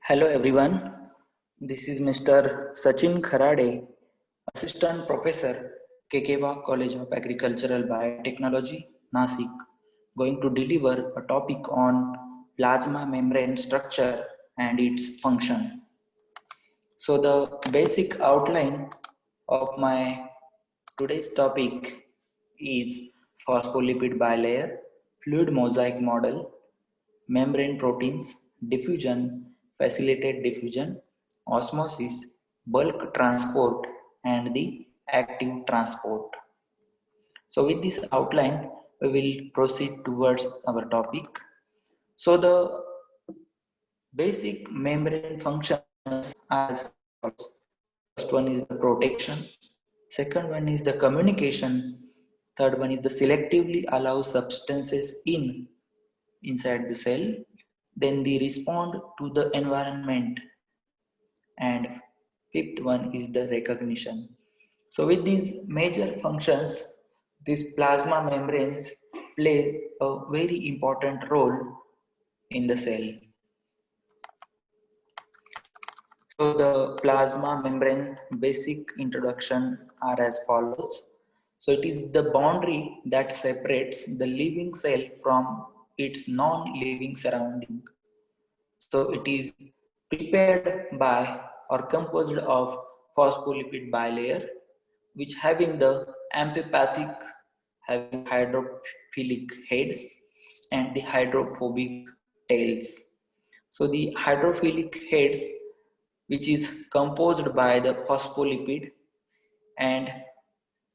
Hello everyone, this is Mr. Sachin Kharade, Assistant Professor, Kekewa College of Agricultural Biotechnology, Nasik, going to deliver a topic on plasma membrane structure and its function. So the basic outline of my today's topic is phospholipid bilayer, fluid mosaic model, membrane proteins, diffusion, facilitated diffusion, osmosis, bulk transport, and the active transport. So, with this outline, we will proceed towards our topic. So, the basic membrane functions are as follows. First one is the protection, second one is the communication, third one is the selectively allow substances inside the cell, then they respond to the environment, and fifth one is the recognition. So with these major functions, these plasma membranes play a very important role in the cell. So the plasma membrane basic introduction are as follows. So it is the boundary that separates the living cell from its non-living surrounding. So it is prepared by or composed of phospholipid bilayer, which having the amphipathic, having hydrophilic heads and the hydrophobic tails. So the hydrophilic heads, which is composed by the phospholipid, and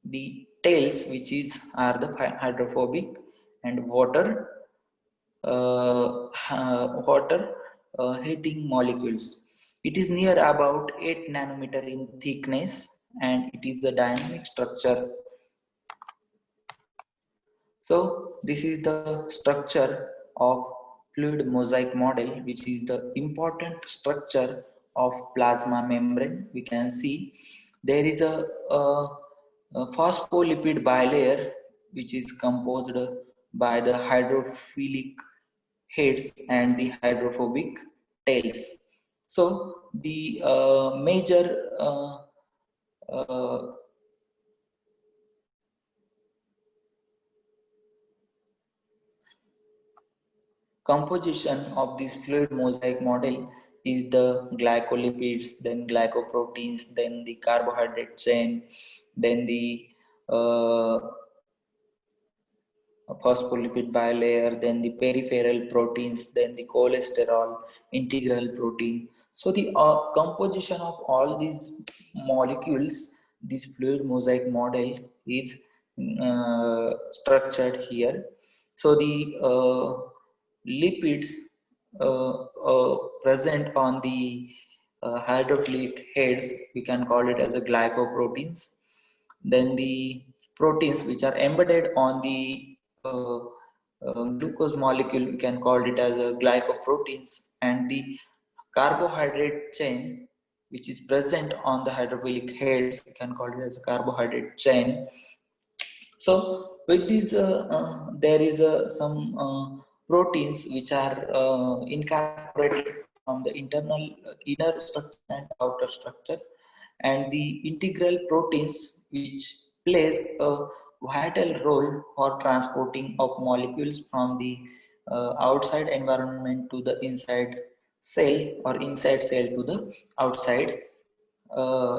the tails, which is are the hydrophobic and water heating molecules. It is near about 8 nanometer in thickness, and it is a dynamic structure. So this is the structure of fluid mosaic model, which is the important structure of plasma membrane. We can see there is a phospholipid bilayer, which is composed by the hydrophilic heads and the hydrophobic tails. So the major uh, composition of this fluid mosaic model is the glycolipids, then glycoproteins, then the carbohydrate chain, then the uh, phospholipid bilayer, then the peripheral proteins, then the cholesterol, integral protein. So the composition of all these molecules, this fluid mosaic model is structured here. So the lipids present on the hydrophilic heads, we can call it as a glycoproteins. Then the proteins which are embedded on the glucose molecule, we can call it as a glycoproteins, and the carbohydrate chain which is present on the hydrophilic heads, we can call it as a carbohydrate chain. So with these, there is some proteins which are incorporated from the internal inner structure and outer structure, and the integral proteins which plays a vital role for transporting of molecules from the outside environment to the inside cell, or inside cell to the outside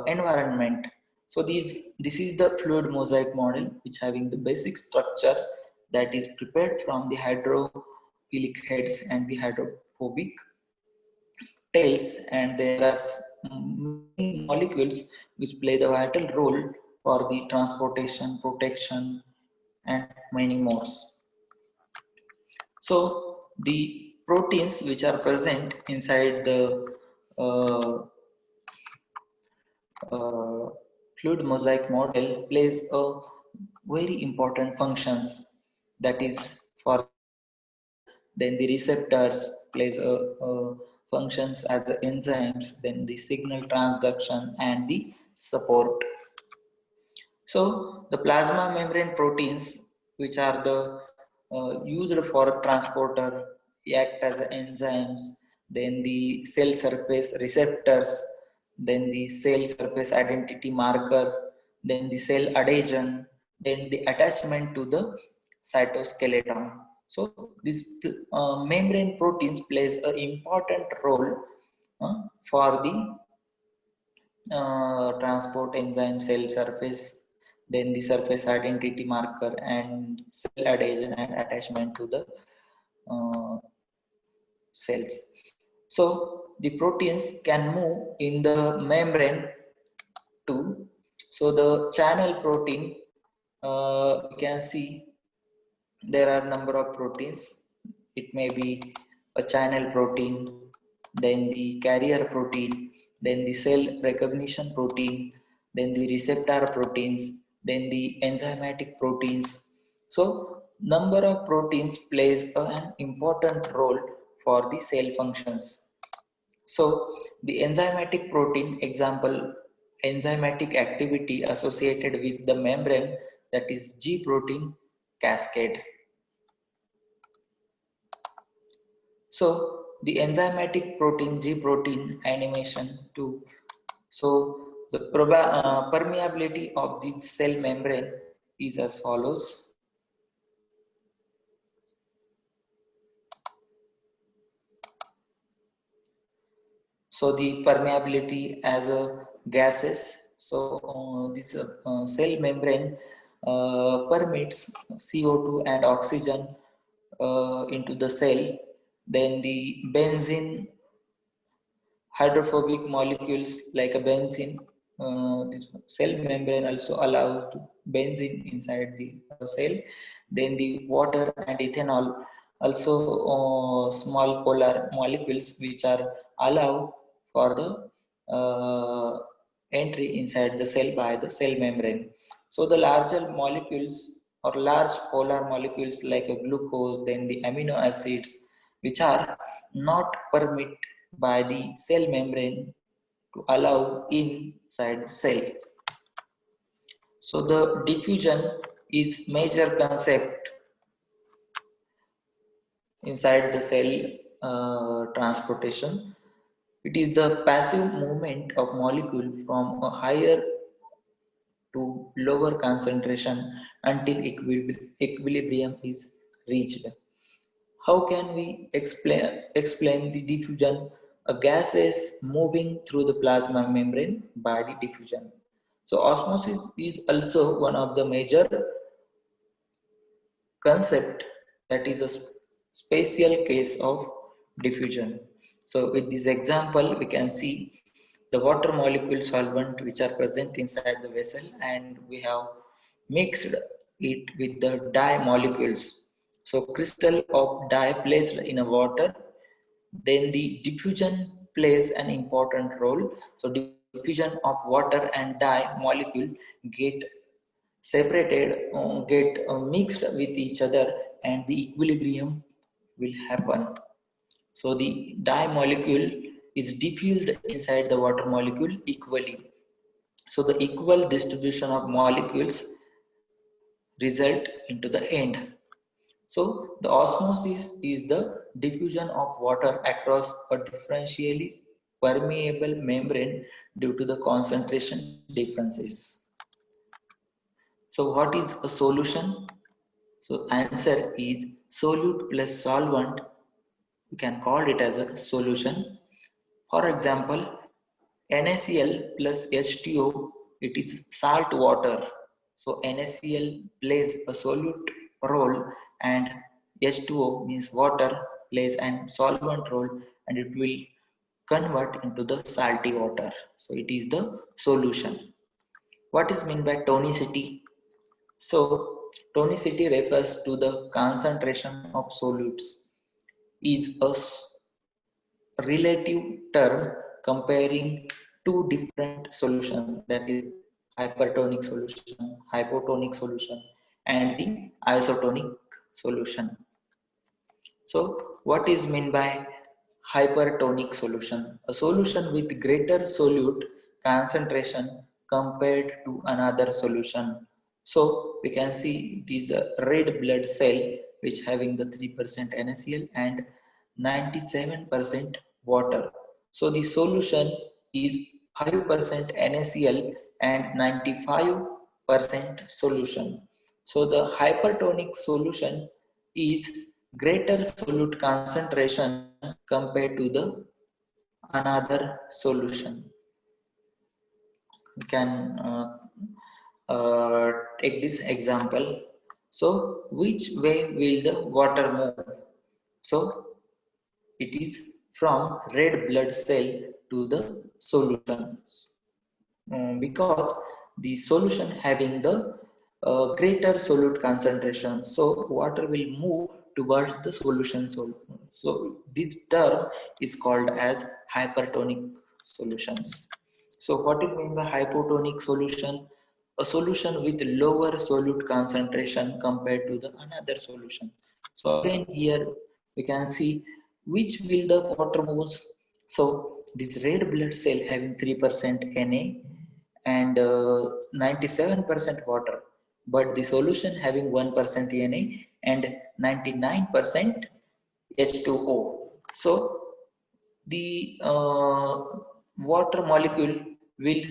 environment. So this is the fluid mosaic model, which having the basic structure that is prepared from the hydrophilic heads and the hydrophobic tails, and there are many molecules which play the vital role for the transportation, protection, and many more. So the proteins which are present inside the uh, uh, fluid mosaic model plays a very important functions, that is for then the receptors plays a functions as the enzymes, then the signal transduction and the support. So the plasma membrane proteins, which are the used for transporter, act as enzymes, then the cell surface receptors, then the cell surface identity marker, then the cell adhesion, then the attachment to the cytoskeleton. So this membrane proteins plays an important role for the transport enzyme cell surface, then the surface identity marker and cell adhesion and attachment to the uh, cells. So the proteins can move in the membrane too. So the channel protein, you can see there are number of proteins. It may be a channel protein, then the carrier protein, then the cell recognition protein, then the receptor proteins, then the enzymatic proteins. So number of proteins plays an important role for the cell functions. So the enzymatic protein example, enzymatic activity associated with the membrane, that is G protein cascade. So the enzymatic protein G protein animation too. So the permeability of the cell membrane is as follows. So the permeability as a gases. So this cell membrane permits CO2 and oxygen into the cell. Then the benzene hydrophobic molecules like a benzene. This cell membrane also allows the benzene inside the cell. Then the water and ethanol also small polar molecules which are allowed for the uh, entry inside the cell by the cell membrane. So the larger molecules or large polar molecules like a glucose, then the amino acids which are not permit by the cell membrane to allow inside the cell. So the diffusion is major concept inside the cell transportation. It is the passive movement of molecule from a higher to lower concentration until equilibrium is reached. How can we explain the diffusion? A gas is moving through the plasma membrane by the diffusion. So osmosis is also one of the major concept, that is a special case of diffusion. So with this example, we can see the water molecule solvent which are present inside the vessel, and we have mixed it with the dye molecules. So crystal of dye placed in a water, then the diffusion plays an important role. So diffusion of water and dye molecule get separated, get mixed with each other, and the equilibrium will happen. So the dye molecule is diffused inside the water molecule equally. So the equal distribution of molecules result into the end. So the osmosis is the diffusion of water across a differentially permeable membrane due to the concentration differences. So what is a solution? So answer is solute plus solvent. You can call it as a solution. For example, NaCl plus H2O, it is salt water. So NaCl plays a solute role and H2O means water plays an solvent role, and it will convert into the salty water. So it is the solution. What is meant by tonicity? So tonicity refers to the concentration of solutes, is a relative term comparing two different solutions, that is hypertonic solution, hypotonic solution, and the isotonic solution. So what is meant by hypertonic solution? A solution with greater solute concentration compared to another solution. So we can see this red blood cell which having the 3% NaCl and 97% water. So the solution is 5% NaCl and 95% solution. So the hypertonic solution is greater solute concentration compared to the another solution. We can take this example. So which way will the water move? So it is from red blood cell to the solution. Because the solution having the greater solute concentration, so water will move towards the solution. So this term is called as hypertonic solutions. So what is mean by hypotonic solution? A solution with lower solute concentration compared to the another solution. So again here we can see which will the water moves. So this red blood cell having 3% Na and 97% water, but the solution having 1% Na and 99% H2O. So the water molecule will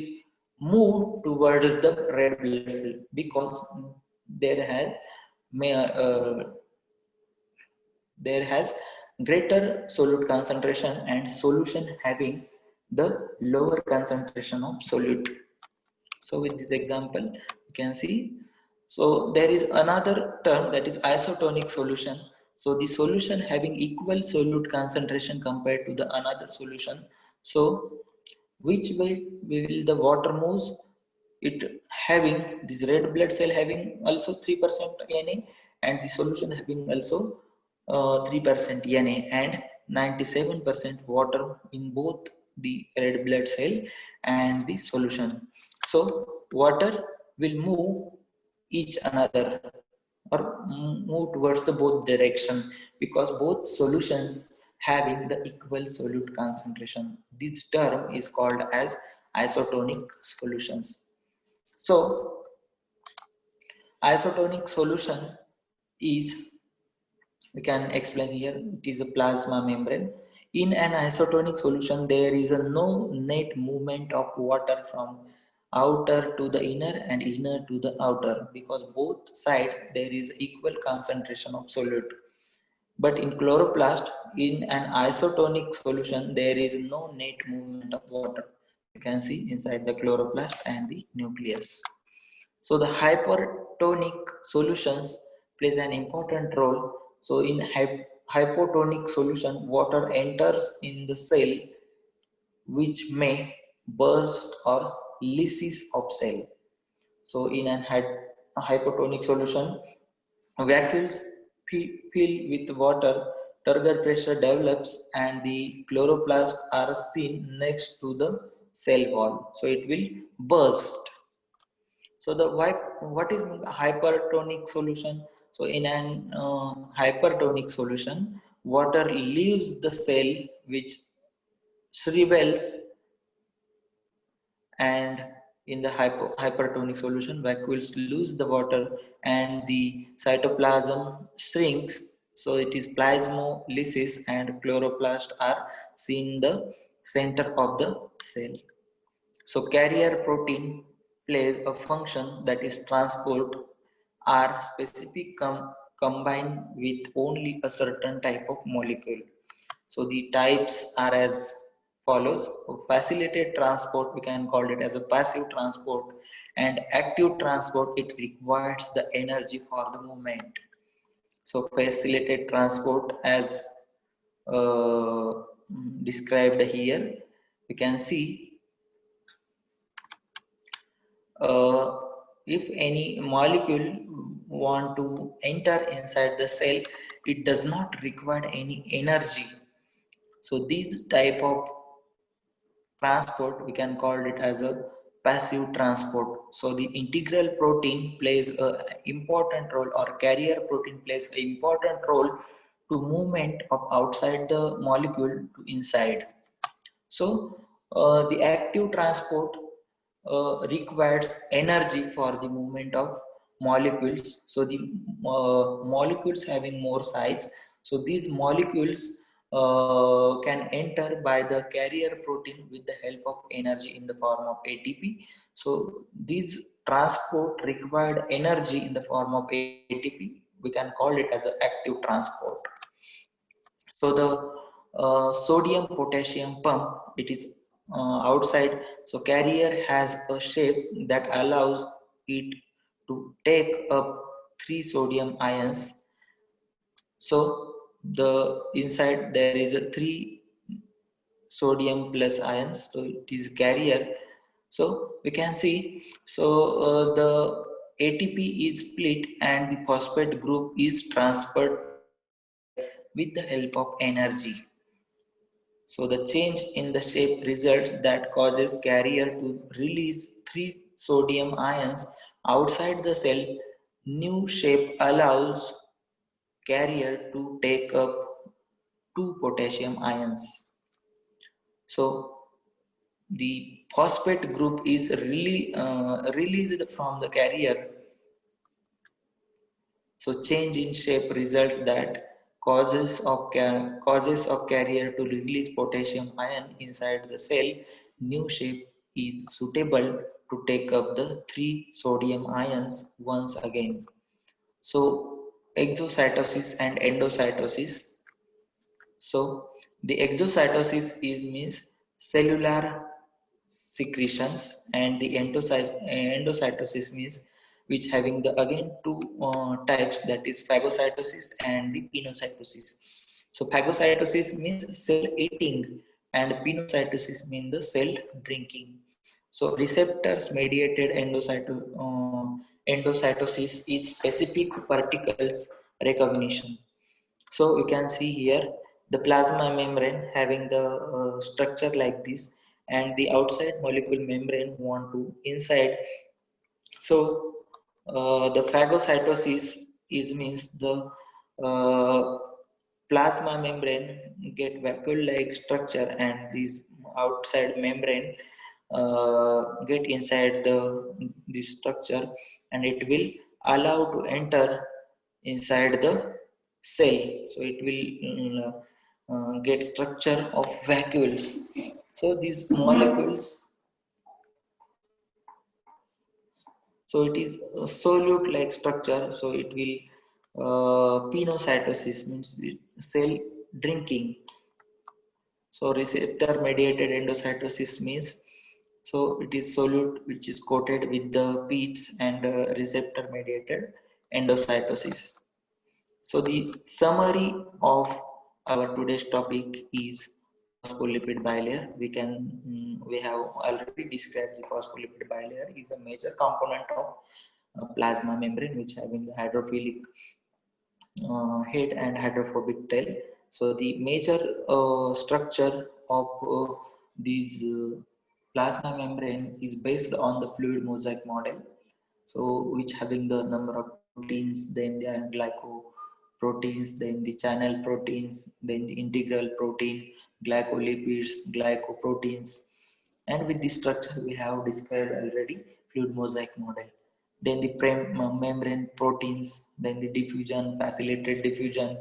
move towards the red blood cell because there has uh, there has greater solute concentration and solution having the lower concentration of solute. So with this example, you can see. So there is another term that is isotonic solution. So the solution having equal solute concentration compared to the another solution. So which way will the water moves? It having this red blood cell having also 3% Na and the solution having also 3% Na and 97% water in both the red blood cell and the solution. So water will move each another or move towards the both direction because both solutions having the equal solute concentration. This term is called as isotonic solutions. So isotonic solution is, we can explain here, it is a plasma membrane. In an isotonic solution there is a no net movement of water from outer to the inner and inner to the outer because both side there is equal concentration of solute. But in chloroplast, in an isotonic solution, there is no net movement of water. You can see inside the chloroplast and the nucleus. So the hypertonic solutions plays an important role. So in hypotonic solution, water enters in the cell which may burst or lysis of cell. So in an hypotonic solution, vacuoles fill with water, turgor pressure develops, and the chloroplasts are seen next to the cell wall. So it will burst. So the what is hypertonic solution? So in an hypertonic solution, water leaves the cell which shrivels, and in the hypertonic solution vacuoles lose the water and the cytoplasm shrinks, so it is plasmolysis and chloroplast are seen in the center of the cell. So carrier protein plays a function that is transport are specific combined with only a certain type of molecule. So the types are as follows. Facilitated transport, we can call it as a passive transport, and active transport, it requires the energy for the movement. So facilitated transport as uh, described here, we can see uh, if any molecule want to enter inside the cell, it does not require any energy. So these type of transport, we can call it as a passive transport. So the integral protein plays a important role, or carrier protein plays an important role to movement of outside the molecule to inside. So the active transport requires energy for the movement of molecules. So the molecules having more size, so these molecules can enter by the carrier protein with the help of energy in the form of ATP. So these transport required energy in the form of ATP. We can call it as an active transport. So the sodium potassium pump, it is outside. So carrier has a shape that allows it to take up 3 sodium ions. So the inside there is a 3 sodium plus ions, so it is carrier. So we can see, so the ATP is split and the phosphate group is transferred with the help of energy. So the change in the shape results that causes carrier to release 3 sodium ions outside the cell. New shape allows carrier to take up 2 potassium ions. So the phosphate group is really released from the carrier. So change in shape results that causes of carrier to release potassium ion inside the cell. New shape is suitable to take up the 3 sodium ions once again. So exocytosis and endocytosis. So the exocytosis is means cellular secretions, and the endocytosis means which having the again two types, that is phagocytosis and the pinocytosis. So phagocytosis means cell eating and pinocytosis means the cell drinking. So receptors mediated endocytosis is specific particles recognition. So you can see here the plasma membrane having the structure like this, and the outside molecule membrane want to inside. So the phagocytosis is means the uh, plasma membrane get vacuole-like structure, and this outside membrane get inside the this structure, and it will allow to enter inside the cell. So it will get structure of vacuoles. So these molecules, so it is a solute like structure, so it will pinocytosis means cell drinking. So receptor mediated endocytosis means, so it is solute which is coated with the peats, and receptor mediated endocytosis. So the summary of our today's topic is phospholipid bilayer. We have already described the phospholipid bilayer is a major component of plasma membrane, which having the hydrophilic head and hydrophobic tail. So the major structure of these plasma membrane is based on the fluid mosaic model. So which having the number of proteins, then the glycoproteins, then the channel proteins, then the integral protein, glycolipids, glycoproteins, and with this structure we have described already fluid mosaic model. Then the membrane proteins, then the diffusion, facilitated diffusion,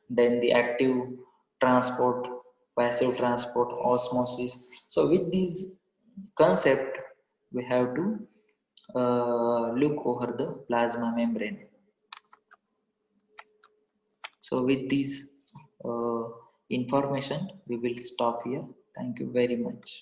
then the active transport, passive transport, osmosis. So with these concept, we have to look over the plasma membrane. So with this information, we will stop here. Thank you very much.